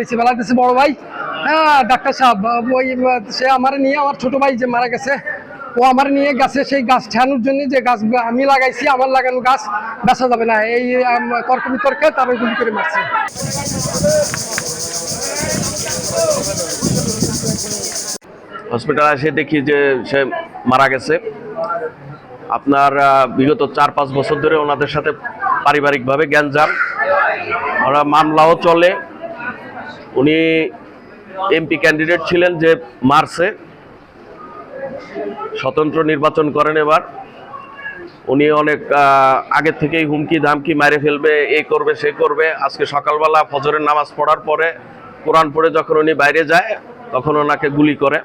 বেশি বেলা দিচ্ছে বড় ভাই। হ্যাঁ ডাক্তার সাহেব, ওই সে আমার নিয়ে, আমার ছোট ভাই যে মারা গেছে, ও আমার নিয়ে গেছে সেই গাছ ঠেয়ানোর জন্য, যে গাছ আমি লাগাইছি, আমার লাগানো গাছ বেচা যাবে না, এই তর্ক বিতর্কে তারা গুলি করে মারছে। হসপিটালে এসে দেখি যে সে মারা গেছে। আপনার বিগত 4-5 বছর ধরে ওনাদের সাথে পারিবারিকভাবে গ্যাঞ্জাম, ওরা মামলাও চলে। উনি এমপি ক্যান্ডিডেট ছিলেন, যে মারছে, স্বতন্ত্র নির্বাচন করেন এবার। উনি অনেক আগে থেকেই হুমকি ধামকি, মেরে ফেলবে, এই করবে সে করবে। আজকে সকালবেলা ফজরের নামাজ পড়ার পরে, কোরআন পড়ে যখন উনি বাইরে যায়, তখন ওনাকে গুলি করে।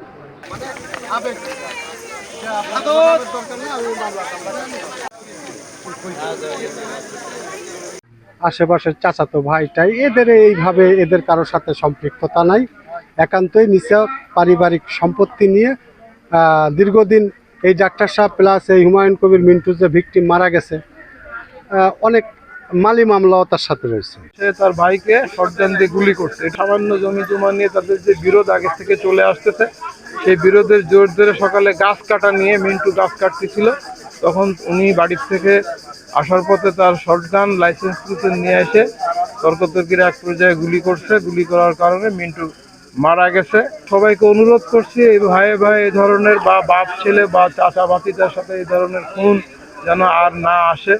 আশেপাশের চাচাতো ভাইটাই এদের এইভাবে, এদের কারোর সাথে সম্পৃক্ততা নাই, একান্তই নিচে পারিবারিক সম্পত্তি নিয়ে দীর্ঘদিন এই ডাক্তার সাহেব প্লাস এই হুমায়ুন কবির মিন্টু যে ভিকটিম মারা গেছে, অনেক মালি মামলাও তার সাথে রয়েছে। সে তার ভাইকে শটগান দিয়ে গুলি করছে। সামান্য জমি জমা নিয়ে তাদের যে বিরোধ আগে থেকে চলে আসতেছে, সেই বিরোধের জোর ধরে সকালে গাছ কাটা নিয়ে মিন্টু গাছ কাটতেছিল, তখন উনি বাড়ির থেকে আসার পথে তার শটগান লাইসেন্স নিয়ে এসে তর্কতর্কির এক পর্যায়ে গুলি করছে। গুলি করার কারণে মিন্টু মারা গেছে। সবাইকে অনুরোধ করছি, এই ভাই এই ধরনের বা বাপ ছেলে বা চাচা ভাতিজার সাথে এই ধরনের খুন যেন আর না আসে।